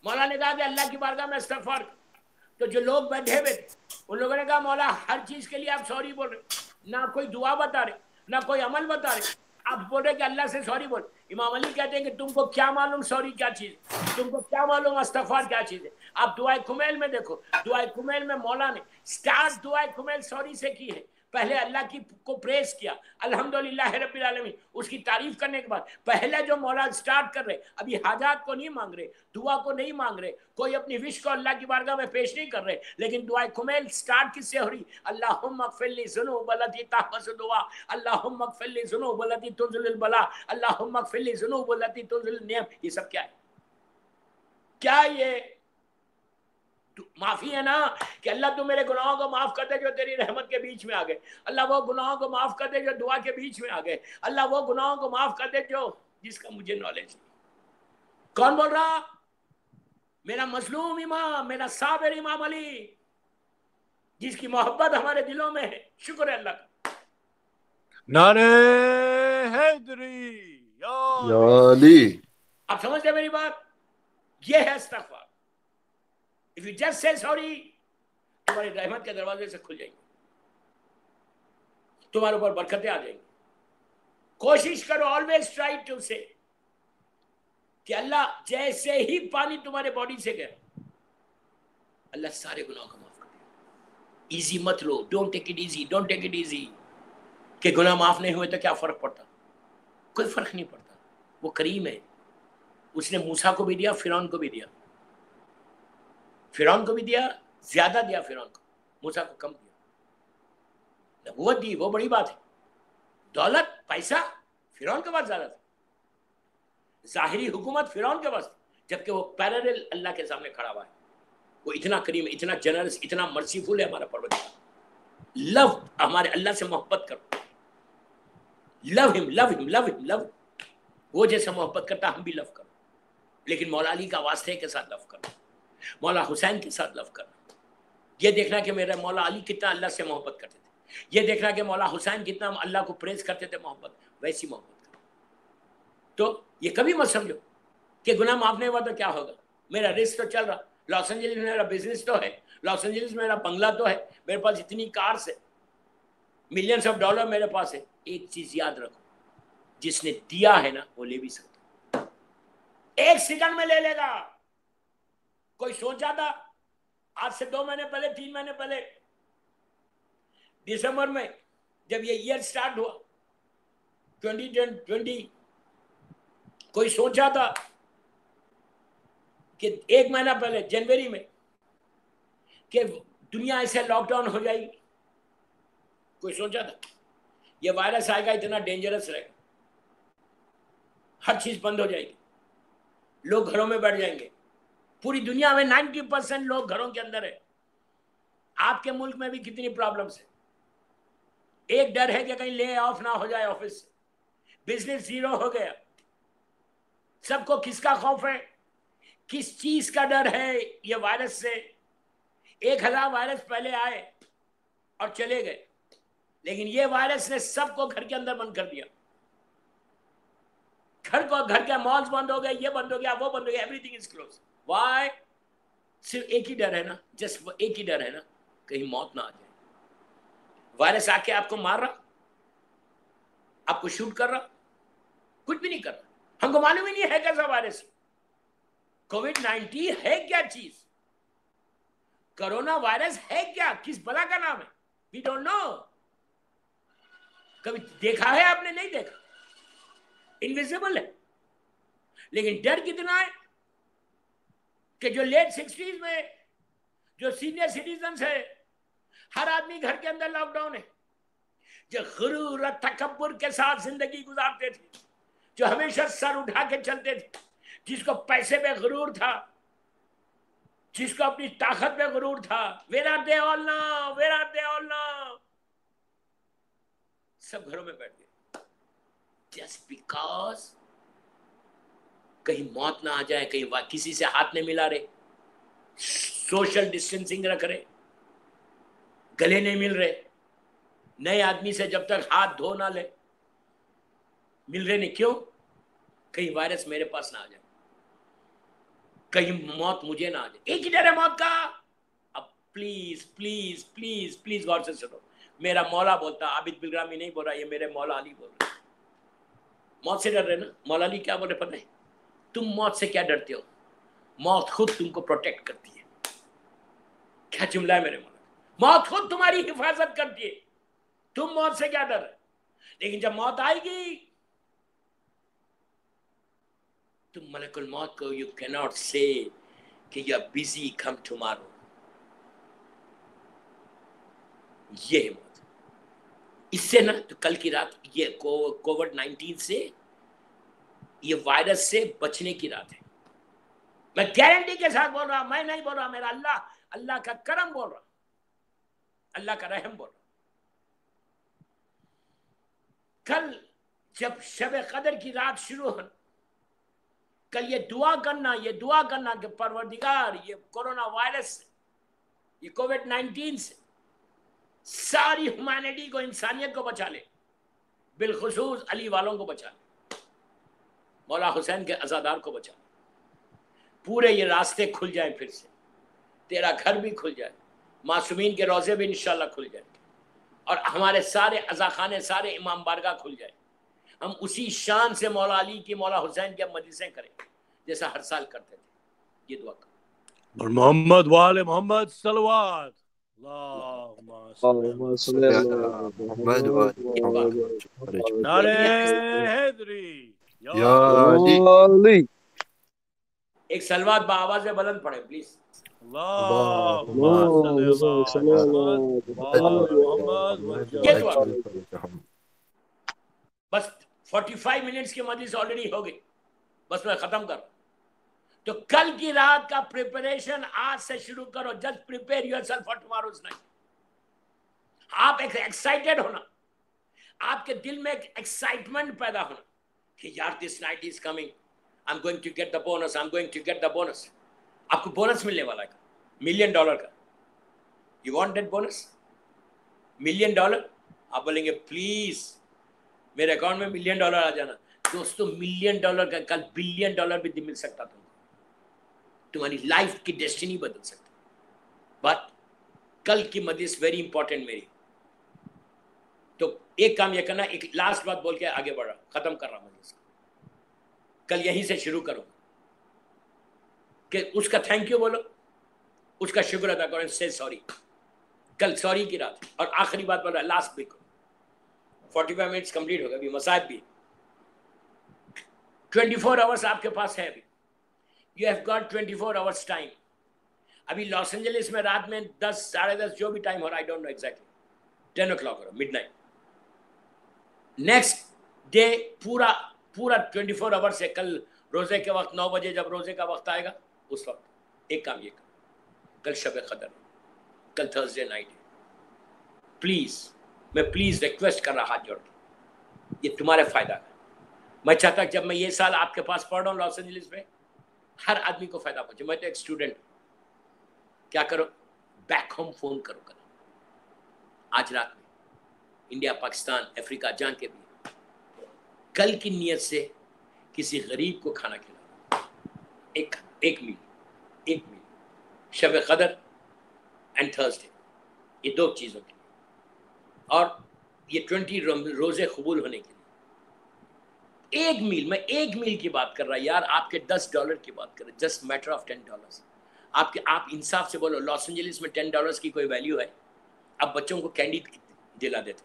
مولا نے کہا کہ اللہ کی بارگاہ میں استغفار. تو جو لوگ بیٹھے ہوئے تھے ان لوگوں نے کہا مولا ہر چیز کے لیے آپ سوری بول رہے, نہ کوئی دعا بتا رہے, نہ کوئی عمل بتا رہے, آپ بول رہے کہ اللہ سے سوری بول. امام علی کہتے ہیں کہ تم کو کیا معلوم سوری کیا چیز ہے, تم کو کیا معلوم استغفار کیا چیز ہے. آپ دعائے کمیل میں دیکھو, دعائے کمیل میں مولا نے سٹارٹ دعائے کمیل سوری سے کی ہے. پہلے اللہ کی کو پریز کیا, الحمدللہ رب العالمین, اس کی تعریف کرنے کے بعد پہلے جو مولا سٹارٹ کر رہے, ابھی حاجات کو نہیں مانگ رہے, دعا کو نہیں مانگ رہے, کوئی اپنی وش کو اللہ کی بارگاہ میں پیش نہیں کر رہے, لیکن دعائے کمیل سٹارٹ کس سے ہو رہی, اللہم اغفر لی ذنوب التی تحبس دعا, اللہم اغفر لی ذنوب التی تنزل البلا, اللہم اغفر لی ذنوب التی تنزل النعم. یہ سب کیا ہے, کیا یہ معافی ہے نا, کہ اللہ تو میرے گناہوں کو معاف کر دے جو تیری رحمت کے بیچ میں آ گئے, اللہ وہ گناہوں کو معاف کر دے جو دعا کے بیچ میں آ گئے, اللہ وہ گناہوں کو معاف کر دے جو جس کا مجھے نالج نہیں. کون بول رہا, میرا مظلوم امام, میرا صابر امام علی, جس کی محبت ہمارے دلوں میں ہے. شکر ہے اللہ کا. نعرہ حیدری یا علی. آپ سمجھتے میری بات, یہ ہے استغفار. If you just say sorry, تمہاری رحمت کے دروازے سے کھل جائیں گے, تمہارے اوپر برکتیں آ جائیں گی. کوشش کرو, always try to say کہ اللہ جیسے ہی پانی تمہارے باڈی سے گیا, اللہ سارے گناہوں کو معاف کر دے. ایزی مت لو, don't take it easy, don't take it easy. کہ گناہ معاف نہیں ہوئے تو کیا فرق پڑتا, کوئی فرق نہیں پڑتا. وہ کریم ہے, اس نے موسیٰ کو بھی دیا, فرعون کو بھی دیا. فرعون کو بھی دیا, زیادہ دیا فرعون کو, موسیٰ کو کم دیا. نبوت دی, وہ بڑی بات ہے. دولت پیسہ فرعون کے پاس زیادہ تھا, ظاہری حکومت فرعون کے پاس, جبکہ وہ پیرالل اللہ کے سامنے کھڑا ہوا ہے. وہ اتنا کریم, اتنا جنرس, اتنا مرسیفل ہے ہمارا پروردگار. لو, ہمارے اللہ سے محبت کرو, لو ہم, لو ہم, لو ہم, لو. وہ جیسا محبت کرتا ہم بھی لو کرو, لیکن مولا علی کا واسطے کے ساتھ لو کرو, مولا حسین کے ساتھ لو کرنا. یہ دیکھنا کہ میرے مولا علی کتنا اللہ سے محبت کرتے تھے, یہ دیکھنا کہ مولا حسین کتنا اللہ کو پریز کرتے تھے, محبت ویسی محبت کرو. تو یہ کبھی مت سمجھو کہ گناہ معاف نہیں ہوا تو کیا ہوگا, میرا رزق تو چل رہا, لاس اینجلس میں میرا بزنس تو ہے, لاس اینجلس میں میرا بنگلہ تو ہے, میرے پاس اتنی کارز ہے, ملینز آف ڈالر میرے پاس ہے. ایک چیز یاد رکھو, جس نے دیا ہے نا وہ لے بھی سکتا, ایک سیکنڈ میں لے لے گا. کوئی سوچا تھا آج سے 2 مہینے پہلے, 3 مہینے پہلے, دسمبر میں جب یہ ایئر سٹارٹ ہوا 2020, کوئی سوچا تھا کہ 1 مہینہ پہلے جنوری میں کہ دنیا ایسے لاک ڈاؤن ہو جائے گی؟ کوئی سوچا تھا یہ وائرس آئے گا, اتنا ڈینجرس رہے گا, ہر چیز بند ہو جائے گی, لوگ گھروں میں بیٹھ جائیں گے. پوری دنیا میں 90% لوگ گھروں کے اندر ہیں. آپ کے ملک میں بھی کتنی پرابلمس ہیں. ایک ڈر ہے کہ کہیں لے آف نہ ہو جائے آفس سے, بزنس زیرو ہو گیا. سب کو کس کا خوف ہے, کس چیز کا ڈر ہے؟ یہ وائرس سے. 1000 وائرس پہلے آئے اور چلے گئے, لیکن یہ وائرس نے سب کو گھر کے اندر بند کر دیا. گھر کے مالز بند ہو گئے, یہ بند ہو گیا, وہ بند ہو گیا, everything is close. Why? صرف ایک ہی ڈر ہے نا, جسٹ ایک ہی ڈر ہے نا, کہیں موت نہ آ جائے. وائرس آ کے آپ کو مار رہا, آپ کو شوٹ کر رہا, کچھ بھی نہیں کر رہا. ہم کو معلوم ہی نہیں ہے کیسا وائرس. کووڈ-19 ہے کیا چیز؟ کرونا وائرس ہے کیا؟ کس بلا کا نام ہے؟ We don't know. کبھی دیکھا ہے آپ نے؟ نہیں دیکھا. انویزیبل ہے. لیکن ڈر کتنا ہے کہ جو لیٹ 60s میں جو سینئر سٹیزنز ہے، ہر آدمی گھر کے اندر لاک ڈاؤن ہے، جو غرور اور تکبر کے ساتھ زندگی گزارتے تھے، جو ہمیشہ سر اٹھا کے چلتے تھے، جس کو پیسے پہ غرور تھا، جس کو اپنی طاقت پہ غرور تھا. Where are they all now? Where are they all now? سب گھروں میں بیٹھ گئے. Just because کہیں موت نہ آ جائے، کہیں کسی سے ہاتھ نہیں ملا رہے، سوشل ڈسٹینسنگ رکھ رہے، گلے نہیں مل رہے، نئے آدمی سے جب تک ہاتھ دھو نہ لے مل رہے نہیں. کیوں؟ کہیں وائرس میرے پاس نہ آ جائے، کہیں موت مجھے نہ آ جائے. ایک ہی ڈر ہے موت کا. اب پلیز پلیز پلیز پلیز غور سے سنو. میرا مولا بولتا، عابد بلرامی نہیں بول رہا، یہ میرے مولا علی بول رہا. موت سے ڈر رہے نا. مولا علی کیا بول رہے پتہ ہے؟ تم موت سے کیا ڈرتے ہو؟ موت خود تم کو پروٹیکٹ کرتی ہے. کیا جملہ ہے میرے مولا. موت خود تمہاری حفاظت کرتی ہے. تم موت سے کیا ڈر ہے؟ لیکن جب موت آئے گی تم ملک الموت کو یو کی ناٹ سے کہ you are busy come tomorrow. یہ ہے موت. اس سے نا تو کل کی رات یہ کووڈ-19 سے، یہ وائرس سے بچنے کی رات ہے. میں گارنٹی کے ساتھ بول رہا ہوں، میں نہیں بول رہا، میرا اللہ کا کرم بول رہا، اللہ کا رحم بول رہا. کل جب شب قدر کی رات شروع ہو، کل یہ دعا کرنا کہ پروردگار یہ کورونا وائرس سے، یہ کووڈ-19 سے ساری ہیومینٹی کو، انسانیت کو بچا لے، بالخصوص علی والوں کو بچا لے، مولا حسین کے عزادار کو بچا لے. پورے یہ راستے کھل جائیں، پھر سے تیرا گھر بھی کھل جائے، معصومین کے روزے بھی انشاءاللہ کھل جائیں، اور ہمارے سارے عزاخانے، سارے امام بارگاہ کھل جائیں. ہم اسی شان سے مولا علی کی، مولا حسین کے مجلسیں کریں جیسا ہر سال کرتے تھے. یہ دعا کریں. اور محمد وآل محمد صلوات. اللہم صلی اللہ محمد نعرہ حیدری یا علی. علی. ایک سلوات بآواز بلند پڑھیں پلیز. اللہم صلی اللہ محمد وجل. بس 45 منٹس کی مجلس آلریڈی ہو گئی، بس میں ختم کر. تو کل کی رات کا پریپریشن آج سے شروع کرو. Just prepare yourself for tomorrow's night. آپ ایکسائٹیڈ ہونا، آپ کے دل میں ایک ایکسائٹمنٹ پیدا ہونا کہ یار this night is coming, I am going to get the bonus, I am going to get the bonus. آپ کو بونس ملنے والا ہے $1 ملین کا. You want that bonus $1 million? آپ بولیں گے پلیز میرے اکاؤنٹ میں $1 ملین آ جانا. دوستو $1 ملین کا کل $1 بلین بھی مل سکتا تھا. تمہاری لائف کی ڈیسٹینی بدل سکتی. بٹ کل کی مجلس ویری امپورٹنٹ میری. تو ایک کام یہ کرنا، ایک لاسٹ بات بول کے آگے بڑھ رہا، ختم کر رہا مجلس. کل یہیں سے شروع کرو کہ اس کا تھینک یو بولو، اس کا شکر ادا کرو، سے سوری. کل سوری کی رات. اور آخری بات بول رہا ہے، لاسٹ بھی 45 منٹس کمپلیٹ ہوگا. ابھی مصائب بھی 24 آورس آپ کے پاس ہے. ابھی you have got 24 hours time. ابھی لاس اینجلس میں رات میں 10 ساڑھے 10 جو بھی ٹائم ہو رہا، I don't know exactly 10 o'clock ہو رہا، مڈ نائٹ. نیکسٹ ڈے پورا 24 آورس ہے. کل روزے کے وقت 9 بجے جب روزے کا وقت آئے گا، اس وقت ایک کام یہ کر. کل شب قدر، کل تھرسڈے نائٹ ہے. پلیز میں پلیز ریکویسٹ کر رہا ہاتھ جوڑ کے، یہ تمہارے فائدہ کا. میں چاہتا ہوں جب میں یہ سال آپ کے پاس پڑھ رہا ہوں لاس اینجلس میں، ہر آدمی کو فائدہ پہنچے. میں تو ایک اسٹوڈنٹ ہوں. کیا کرو؟ بیک ہوم فون کرو. کل آج رات میں انڈیا، پاکستان، افریقہ جان کے بھی کل کی نیت سے کسی غریب کو کھانا کھلانا. ایک میل شب قدر اینڈ تھرسڈے، یہ 2 چیزوں کے لیے. اور یہ 20 روزے قبول ہونے کے لیے ایک میل، میں ایک میل کی بات کر رہا یار، آپ کے $10 کی بات کر رہے، جسٹ میٹر آف $10. آپ انصاف سے بولو، لاس اینجلس میں $10 کی کوئی ویلیو ہے؟ اب بچوں کو کینڈی دلا دیتے.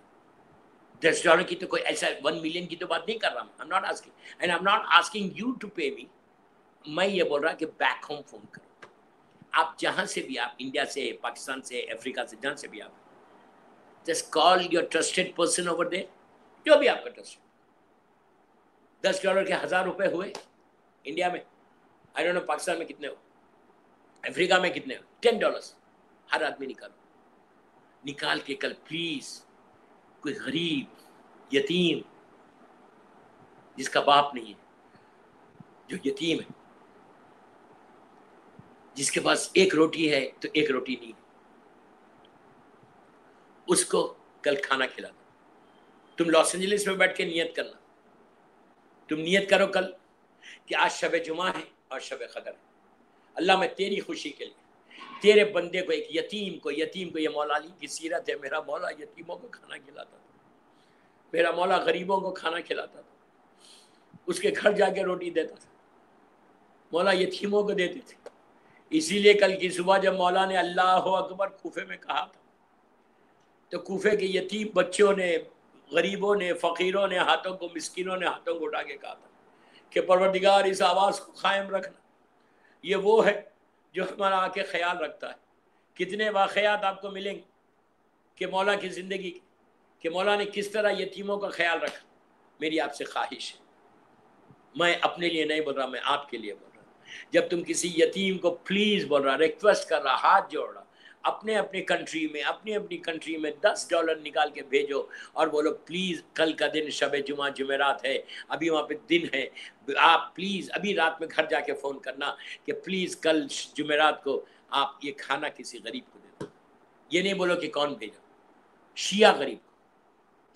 $10 کی تو کوئی ایسا 1 ملین کی تو بات نہیں کر رہا میں. I'm not asking and I'm not asking you to pay me. میں یہ بول رہا کہ بیک ہوم فون کرو. آپ جہاں سے بھی، آپ انڈیا سے، پاکستان سے، افریقہ سے، جہاں سے بھی آپ، just call your trusted person over there. جو بھی آپ کا ٹرسٹ. $10 کے 1000 روپے ہوئے انڈیا میں. I don't know پاکستان میں کتنے ہو، افریقہ میں کتنے ہو. $10 ہر آدمی نکال کے کل پلیز کوئی غریب یتیم جس کا باپ نہیں ہے، جو یتیم ہے، جس کے پاس ایک روٹی ہے تو ایک روٹی نہیں ہے، اس کو کل کھانا کھلا دو. تم لاس اینجلس میں بیٹھ کے نیت کرنا، تم نیت کرو کل کہ آج شب جمعہ ہے اور شب قدر ہے. اللہ میں تیری خوشی کے لیے تیرے بندے کو، ایک یتیم کو یہ مولا علی کی سیرت ہے، میرا مولا یتیموں کو کھانا کھلاتا تھا، میرا مولا غریبوں کو کھانا کھلاتا تھا، اس کے گھر جا کے روٹی دیتا تھا، مولا یتیموں کو دیتے تھے. اسی لیے کل کی صبح جب مولا نے اللہ اکبر کوفے میں کہا تھا تو کوفے کے یتیم بچوں نے، غریبوں نے، فقیروں نے ہاتھوں کو، مسکینوں نے ہاتھوں کو اٹھا کے کہا تھا کہ پروردگار اس آواز کو قائم رکھنا. یہ وہ ہے جو ہمارا آ کے خیال رکھتا ہے. کتنے واقعات آپ کو ملیں گے کہ مولا کی زندگی کہ مولا نے کس طرح یتیموں کا خیال رکھا. میری آپ سے خواہش ہے، میں اپنے لیے نہیں بول رہا، میں آپ کے لیے بول رہا ہوں، جب تم کسی یتیم کو پلیز بول رہا، ریکویسٹ کر رہا، ہاتھ جوڑ رہا، اپنی کنٹری میں $10 نکال کے بھیجو اور بولو پلیز کل کا دن شب جمعہ جمعرات ہے، ابھی وہاں پہ دن ہے، آپ پلیز ابھی رات میں گھر جا کے فون کرنا کہ پلیز کل جمعرات کو آپ یہ کھانا کسی غریب کو دے دو. یہ نہیں بولو کہ کون بھیجا، شیعہ غریب کو،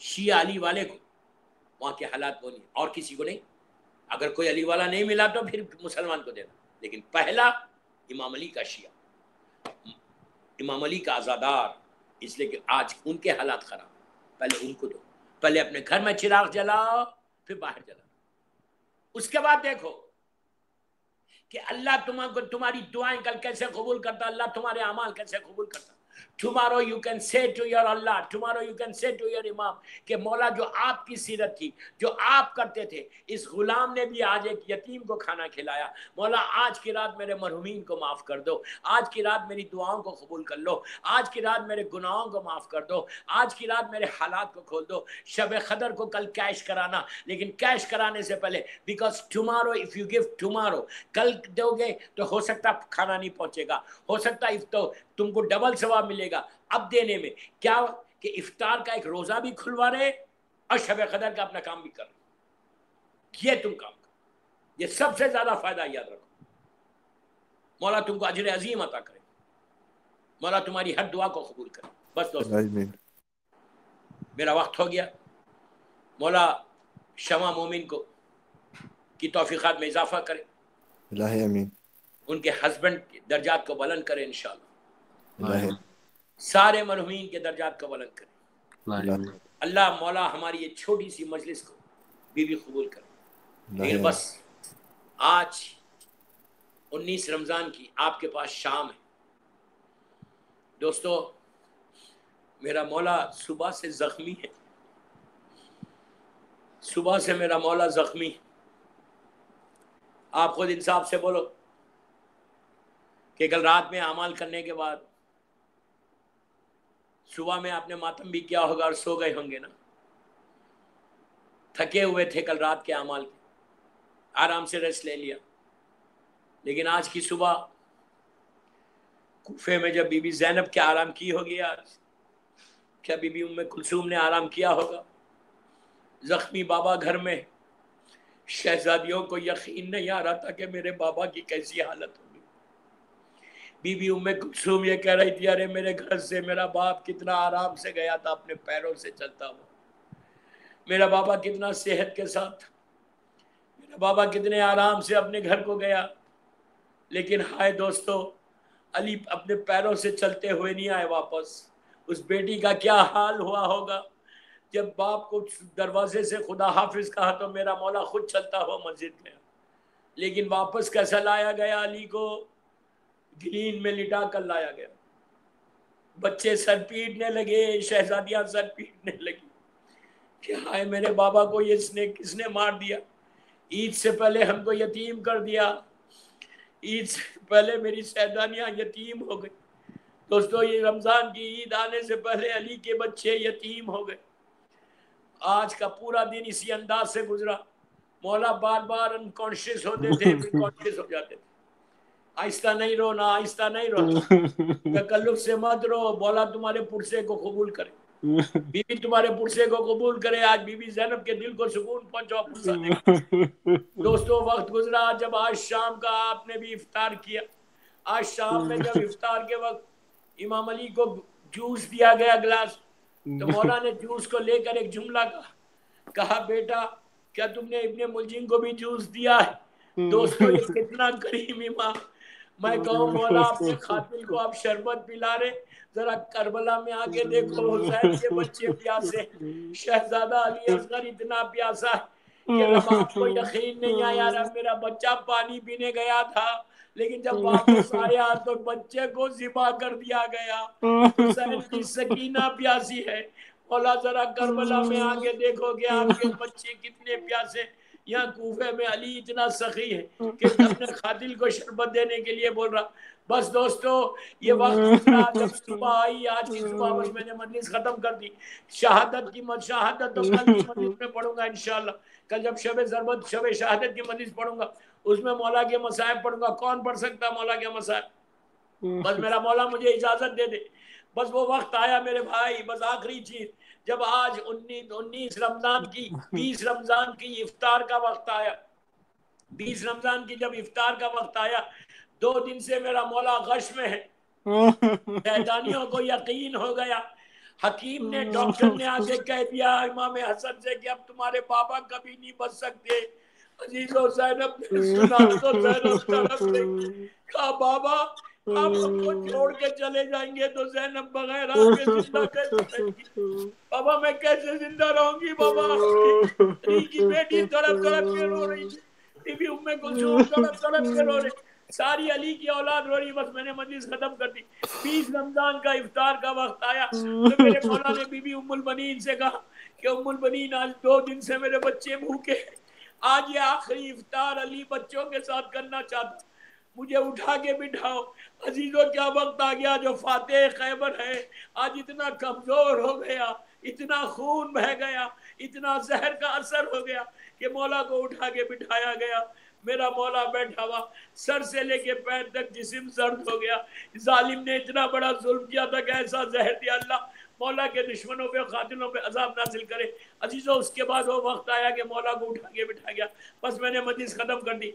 شیعہ علی والے کو، وہاں کے حالات بولیے، اور کسی کو نہیں. اگر کوئی علی والا نہیں ملا تو پھر مسلمان کو دینا، لیکن پہلا امام علی کا شیعہ، امام علی کا عزادار، اس لیے کہ آج ان کے حالات خراب، پہلے ان کو دو. پہلے اپنے گھر میں چراغ جلاؤ، پھر باہر جلاؤ. اس کے بعد دیکھو کہ اللہ تمہاری دعائیں کل کیسے قبول کرتا، اللہ تمہارے اعمال کیسے قبول کرتا. Tomorrow you can say to your Allah, tomorrow you can say to your Imam کہ مولا جو آپ کی سیرت تھی، جو آپ کرتے تھے، اس غلام نے بھی آج ایک یتیم کو کھانا کھلایا. مولا آج کی رات میرے مرحومین کو معاف کر دو، آج کی رات میری دعاؤں کو قبول کر لو، آج کی رات میرے گناہوں کو معاف کر دو، آج کی رات میرے حالات کو کھول دو. شب قدر کو کل کیش کرانا، لیکن کیش کرانے سے پہلے because tomorrow if you give tomorrow، کل دو گے تو ہو سکتا کھانا نہیں پہنچے گا، ہو سکتا تو تم کو ڈبل ثواب ملے گا اب دینے میں. کیا کہ افطار کا ایک روزہ بھی کھلوا رہے اور شب قدر کا اپنا کام بھی کر رہے. یہ تم کام کرو، یہ سب سے زیادہ فائدہ یاد رکھو. مولا تم کو اجر عظیم عطا کرے، مولا تمہاری ہر دعا کو قبول کرے. بس دوستو میرا وقت ہو گیا. مولا شمع مومن کو کی توفیقات میں اضافہ کرے، الہی امین. ان کے ہسبینڈ کے درجات کو بلند کرے انشاءاللہ. الہی سارے مرحومین کے درجات کو بلند کرے. الہی اللہ مولا ہماری یہ چھوٹی سی مجلس کو بھی قبول کرے. لیکن بس آج 19 رمضان کی آپ کے پاس شام ہے. دوستو میرا مولا صبح سے زخمی ہے، صبح سے میرا مولا زخمی ہے. آپ خود انصاف سے بولو کہ کل رات میں اعمال کرنے کے بعد صبح میں آپ نے ماتم بھی کیا ہوگا اور سو گئے ہوں گے نا، تھکے ہوئے تھے کل رات کے اعمال کے، آرام سے ریسٹ لے لیا. لیکن آج کی صبح کوفے میں جب بی بی زینب کے آرام کی ہوگی، آج کیا بی بی ام کلثوم نے آرام کیا ہوگا؟ زخمی بابا گھر میں، شہزادیوں کو یقین نہیں آ رہا تھا کہ میرے بابا کی کیسی حالت ہوگی. بی بی ام کلثوم یہ کہہ رہی تھی ارے میرے گھر سے میرا باپ کتنا آرام سے گیا تھا، اپنے پیروں سے چلتا ہوا، میرا بابا کتنا صحت کے ساتھ، میرا بابا کتنے آرام سے اپنے گھر کو گیا. لیکن ہائے دوستو، علی اپنے پیروں سے چلتے ہوئے نہیں آئے واپس. اس بیٹی کا کیا حال ہوا ہوگا جب باپ کو دروازے سے خدا حافظ کہا تو میرا مولا خود چلتا ہوا مسجد گیا، لیکن واپس کیسا لایا گیا؟ علی کو گرین میں لٹا کر لایا گیا، بچے سر پیٹنے لگے، شہزادیاں سر پیٹنے لگی کہ ہائے میرے بابا کو یہ کس نے مار دیا، عید سے پہلے ہم کو یتیم کر دیا، عید سے پہلے میری شہزادیاں یتیم ہو گئی۔ دوستو یہ رمضان کی عید آنے سے پہلے علی کے بچے یتیم ہو گئے۔ آج کا پورا دن اسی انداز سے گزرا، مولا بار بار انکانشیس ہوتے تھے پھر کانشیس ہو جاتے تھے۔ آہستہ نہیں رونا، آہستہ نہیں رونا، تکلف سے مت رو، مولا تمہارے پرسے کو قبول کرے، بی بی تمہارے پرسے کو قبول کرے۔ آج بی بی زینب کے دل کو سکون پہنچاؤ پرسہ دے کر۔ دوستو وقت گزرا، جب آج شام کا آپ نے بھی افطار کیا، آج شام میں جب افطار کے وقت امام علی کو جوس دیا گیا گلاس، تو مولا نے جوس کو لے کر ایک جملہ کہا بیٹا کیا تم نے ابن ملجم کو بھی جوس دیا ہے؟ دوستو یہ کتنا کریم امام۔ میں کہوں مولا اپنے قاتل کو آپ شربت پلا رہے، ذرا کربلا میں آ کے دیکھو حسین کے بچے پیاسے، شہزادہ علی اصغر اتنا پیاسا ہے کہ رب آپ کو یقین نہیں آیا، رب میرا بچہ پانی پینے گیا تھا لیکن جب واپس آیا تو بچے کو ذبح کر دیا گیا۔ حسین کی سکینہ پیاسی ہے، مولا ذرا کربلا میں آ کے دیکھو کہ آپ کے بچے کتنے پیاسے۔ یہاں کوفے میں علی اتنا سخی ہے کہ اپنے قاتل کو شربت دینے کے لیے بول رہا۔ بس دوستو یہ وقت گزرا، جب صبح آئی، آج کی صبح بس میں نے مجلس ختم کر دی۔ شہادت کی شہادت تو کل کی مجلس میں پڑھوں گا انشاءاللہ، کل جب شب ضربت شب شہادت کی مجلس پڑھوں گا اس میں مولا کے مصائب پڑھوں گا۔ کون پڑھ سکتا مولا کے مصائب؟ بس میرا مولا مجھے اجازت دے دے۔ بس وہ وقت آیا میرے بھائی، بس آخری چیز، جب آج 19 رمضان کی 20 رمضان کی افطار کا وقت آیا، 20 رمضان کی جب افطار کا وقت آیا، 2 دن سے میرا مولا غش میں ہے۔ شیطانیوں کو یقین ہو گیا، حکیم نے ڈاکٹر نے آ کے کہہ دیا امام حسن سے کہ اب تمہارے بابا کبھی نہیں بچ سکتے۔ عزیزو زینب نے سنا تو زینب تڑپ گئی، کہا بابا آپ ہم کو چھوڑ کے چلے جائیں گے تو زینب بغیر آپ کے زندہ کیسے رہے گی؟ بابا میں کیسے زندہ رہوں گی؟ بابا علی کی بیٹی تڑپ تڑپ کے رو رہی ہے، بی بی ام کلثوم تڑپ تڑپ کے رو رہے، ساری علی کی اولاد رو رہی۔ بس میں نے مجلس ختم کر دی۔ 20 رمضان کا افطار کا وقت آیا تو میرے مولا نے بی بی ام البنین سے کہا کہ ام البنین آج 2 دن سے میرے بچے بھوکے، آج یہ آخری افطار علی بچوں کے ساتھ کرنا چاہتا، مجھے اٹھا کے بٹھاؤ۔ عزیزوں کیا وقت آ گیا، جو فاتح خیبر ہے آج اتنا کمزور ہو گیا، اتنا خون بہہ گیا، اتنا زہر کا اثر ہو گیا کہ مولا کو اٹھا کے بٹھایا گیا۔ میرا مولا بیٹھا ہوا، سر سے لے کے پیر تک جسم سرد ہو گیا۔ ظالم نے اتنا بڑا ظلم کیا تھا کہ ایسا زہر دیا، اللہ مولا کے دشمنوں پہ قاتلوں پہ عذاب نازل کرے۔ عزیزوں اس کے بعد وہ وقت آیا کہ مولا کو اٹھا کے بٹھا گیا۔ بس میں نے مجلس ختم کر دی،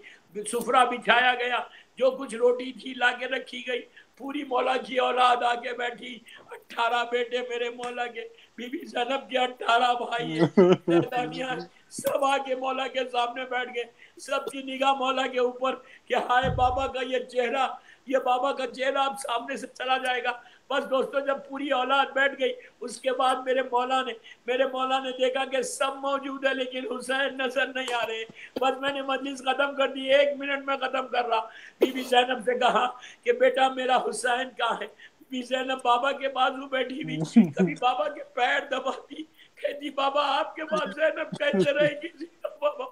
سفرہ بچھایا گیا، جو کچھ روٹی تھی لا کے رکھی گئی، پوری مولا کی اولاد آ کے بیٹھی، 18 بیٹے میرے مولا کے، بی بی زینب کے 18 بھائی ہیں، سب آ کے مولا کے سامنے بیٹھ گئے، سب کی نگاہ مولا کے اوپر کہ ہائے بابا کا یہ چہرہ، یہ بابا کا چہرہ اب سامنے سے چلا جائے گا۔ بس دوستو جب پوری اولاد بیٹھ گئی اس کے بعد میرے مولا نے دیکھا کہ سب موجود ہے لیکن حسین نظر نہیں آ رہے۔ بس میں نے مجلس ختم کر دی، 1 منٹ میں ختم کر رہا۔ بی بی زینب سے کہا کہ بیٹا میرا حسین کہاں ہے؟ بی زینب بابا کے بازو بیٹھی ہوئی، کبھی بابا کے پیر دباتی، کہتی بابا آپ کے پاس زینب کیسے رہے گی؟ بابا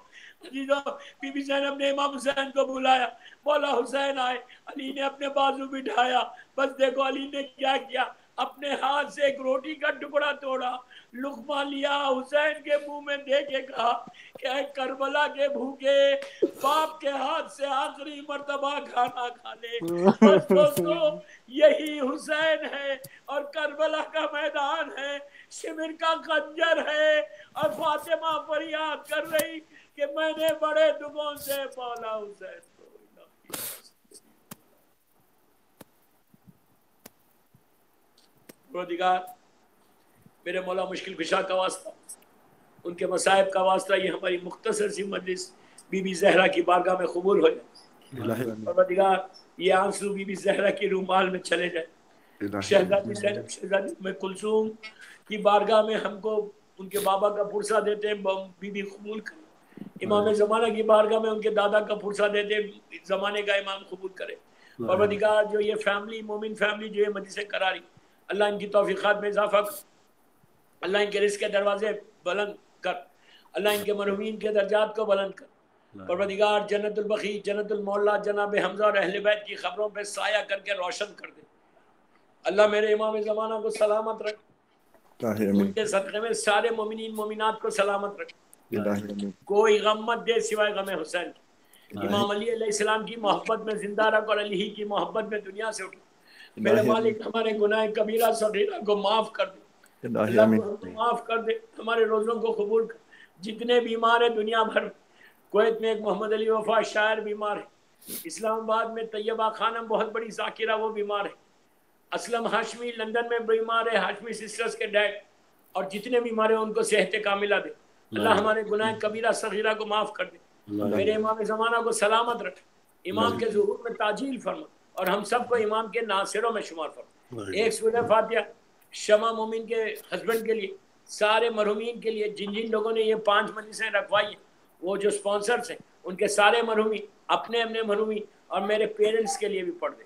بی بی زینب نے امام حسین کو بلایا، مولا حسین آئے، علی نے اپنے بازو بٹھایا۔ بس دیکھو علی نے کیا کیا، اپنے ہاتھ سے ایک روٹی کا ٹکڑا توڑا، لقمہ لیا، حسین کے منہ میں دے کے کہا کہ اے کربلا کے بھوکے، باپ کے ہاتھ سے آخری مرتبہ کھانا کھا لے۔ بس دوستو یہی حسین ہے اور کربلا کا میدان ہے، شمر کا خنجر ہے، اور فاطمہ فریاد کر رہی کہ میں نے بڑے دکھوں سے مولا حسین کو۔ پروردگار میرے مولا مشکل کشا کا واسطہ، ان کے مصائب کا واسطہ، یہ ہماری مختصر سی مجلس بی بی زہرا کی بارگاہ میں قبول ہو جائے۔ پروردگار یہ آنسو بی بی زہرا کی رومال میں چلے جائے، شہزادی زینب، شہزادی ام کلثوم کی بارگاہ میں ہم کو ان کے بابا کا پرسہ دیتے ہیں بی بی قبول کرے. امام زمانہ کی بارگاہ میں ان کے دادا کا پرسہ دیتے ہیں زمانے کا امام قبول کرے. پروردگار جو یہ فیملی مومن فیملی جو ہے مجلس قراری، اللہ ان کی توفیقات میں اضافہ کر، اللہ ان کے رزق کے دروازے بلند کر، اللہ ان کے مرحومین کے درجات کو بلند کر. پروردگار جنت البقیع جنت المولا جناب حمزہ اور اہل بیت کی خبروں پہ سایہ کر کے روشن کر دے. اللہ میرے امام زمانہ کو سلامت رکھ، الہی ان امین. کے صدقے میں سارے مومنین مومنات کو سلامت رکھ، الہی امین. کوئی غم مت دے سوائے غم حسین. امام علی علیہ السلام کی محبت میں زندہ رکھ اور علی کی محبت میں دنیا سے اٹھ. میرے الہی مالک ہمارے گناہ کبیرہ صغیرہ کو معاف کر دے، الہی اللہ امین. کو ہم کو معاف کر دے، ہمارے روزوں کو قبول کر. جتنے بیمار ہیں دنیا بھر، کویت میں ایک محمد علی وفا شاعر بیمار ہے، اسلام آباد میں طیبہ خانم بہت بڑی ذاکرہ وہ بیمار ہے، اسلم ہاشمی لندن میں بیمار ہے، ہاشمی سسٹرز کے ڈیڈ، اور جتنے بیمار ہیں ان کو صحت کاملہ دے. اللہ ہمارے گناہ کبیرہ صغیرہ کو معاف کر دے، میرے امام زمانہ کو سلامت رکھ، امام کے ظہور میں تعجیل فرما اور ہم سب کو امام کے ناصروں میں شمار فرما. ایک سورہ فاتحہ شمع مومن کے ہسبینڈ کے لیے، سارے مرحومین کے لیے، جن جن لوگوں نے یہ 5 مجلسیں رکھوائی ہیں، وہ جو سپانسرز ہیں ان کے سارے مرحومین، اپنے مرحومین اور میرے پیرنٹس کے لیے بھی پڑھ دیں.